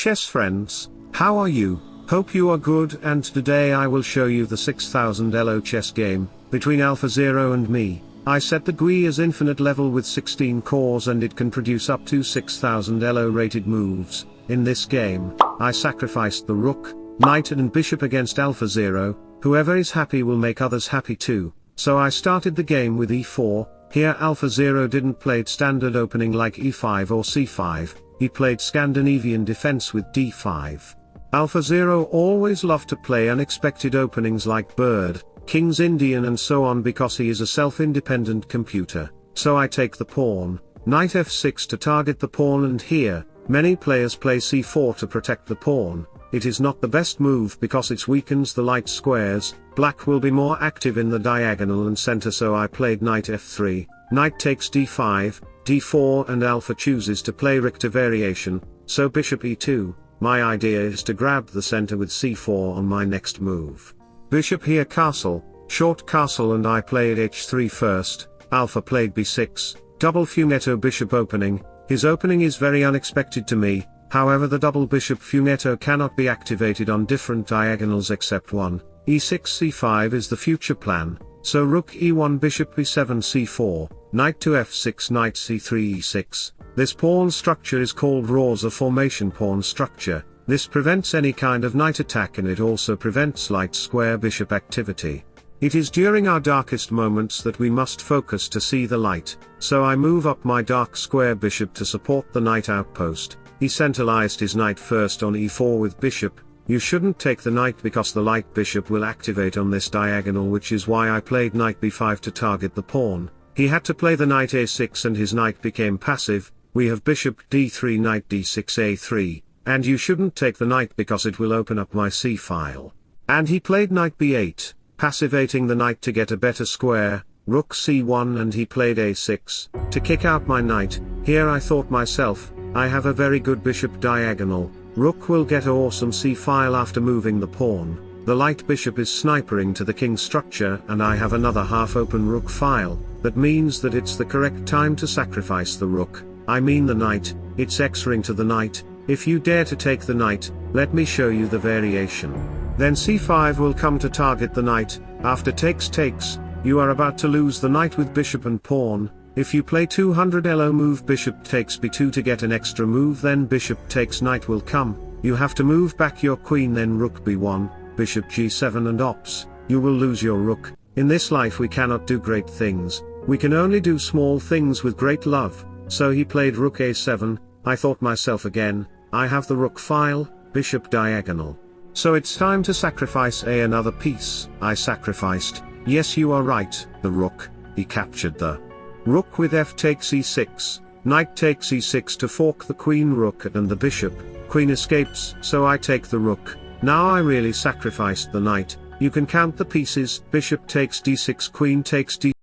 Chess friends, how are you? Hope you are good, and today I will show you the 6000 ELO chess game, between Alphazero and me. I set the GUI as infinite level with 16 cores and it can produce up to 6000 ELO rated moves. In this game, I sacrificed the rook, knight and bishop against Alphazero. Whoever is happy will make others happy too. So I started the game with e4, here Alphazero didn't play standard opening like e5 or c5, he played Scandinavian defense with d5. Alphazero always loved to play unexpected openings like bird, king's Indian and so on because he is a self-independent computer. So I take the pawn, knight f6 to target the pawn, and here, many players play c4 to protect the pawn. It is not the best move because it weakens the light squares. Black will be more active in the diagonal and center, so I played knight f3, knight takes d5, d4 and alpha chooses to play Richter variation, so bishop e2. My idea is to grab the center with c4 on my next move. Bishop here castle, short castle, and I played h3 first, alpha played b6, double funetto bishop opening. His opening is very unexpected to me, however the double bishop funetto cannot be activated on different diagonals except one. e6 c5 is the future plan, so rook e1 bishop b7 c4, knight to f6 knight c3 e6. This pawn structure is called Rauzer formation pawn structure. This prevents any kind of knight attack and it also prevents light square bishop activity. It is during our darkest moments that we must focus to see the light, so I move up my dark square bishop to support the knight outpost. He centralized his knight first on e4 with bishop. You shouldn't take the knight because the light bishop will activate on this diagonal, which is why I played knight b5 to target the pawn. He had to play the knight a6 and his knight became passive. We have bishop d3 knight d6 a3, and you shouldn't take the knight because it will open up my c file. And he played knight b8, passivating the knight to get a better square, rook c1, and he played a6, to kick out my knight. Here I thought myself, I have a very good bishop diagonal, rook will get an awesome c file after moving the pawn. The light bishop is snipering to the king structure and I have another half open rook file. That means that it's the correct time to sacrifice the rook, I mean the knight. It's x-ring to the knight. If you dare to take the knight, let me show you the variation. Then c5 will come to target the knight. After takes, you are about to lose the knight with bishop and pawn. If you play 200 ELO move bishop takes b2 to get an extra move, then bishop takes knight will come. You have to move back your queen, then rook b1, bishop g7 and ops. You will lose your rook. In this life we cannot do great things. We can only do small things with great love. So he played rook a7, I thought myself again, I have the rook file, bishop diagonal. So it's time to sacrifice another piece. I sacrificed, yes you are right, the rook. He captured the rook with f takes e6, knight takes e6 to fork the queen rook and the bishop, queen escapes, so I take the rook. Now I really sacrificed the knight. You can count the pieces, bishop takes d6, queen takes d.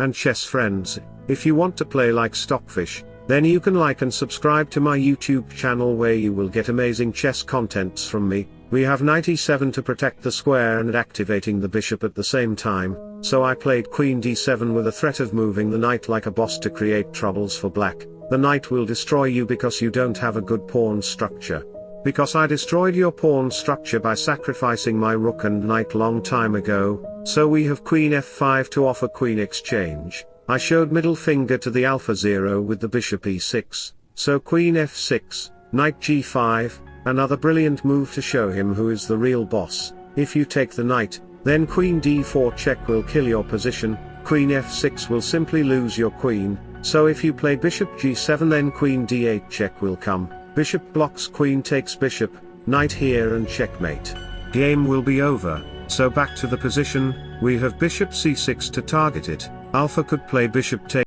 And chess friends, if you want to play like Stockfish, then you can like and subscribe to my YouTube channel where you will get amazing chess contents from me. We have knight e7 to protect the square and activating the bishop at the same time, so I played queen d7 with a threat of moving the knight like a boss to create troubles for black. The knight will destroy you because you don't have a good pawn structure. Because I destroyed your pawn structure by sacrificing my rook and knight long time ago, so we have queen f5 to offer queen exchange. I showed middle finger to the Alphazero with the bishop e6, so queen f6, knight g5, another brilliant move to show him who is the real boss. If you take the knight, then queen d4 check will kill your position. Queen f6 will simply lose your queen, so if you play bishop g7 then queen d8 check will come, bishop blocks queen takes bishop, knight here and checkmate. Game will be over, so back to the position, we have bishop c6 to target it. Alpha could play bishop take.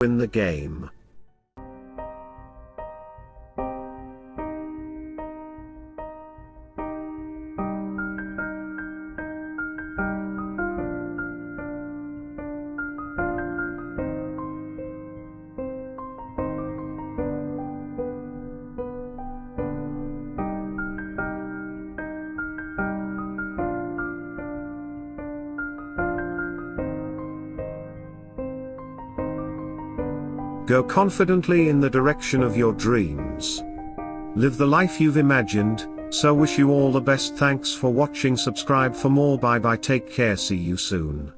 Win the game. Go confidently in the direction of your dreams. Live the life you've imagined, so wish you all the best. Thanks for watching. Subscribe for more. Bye bye, take care, see you soon.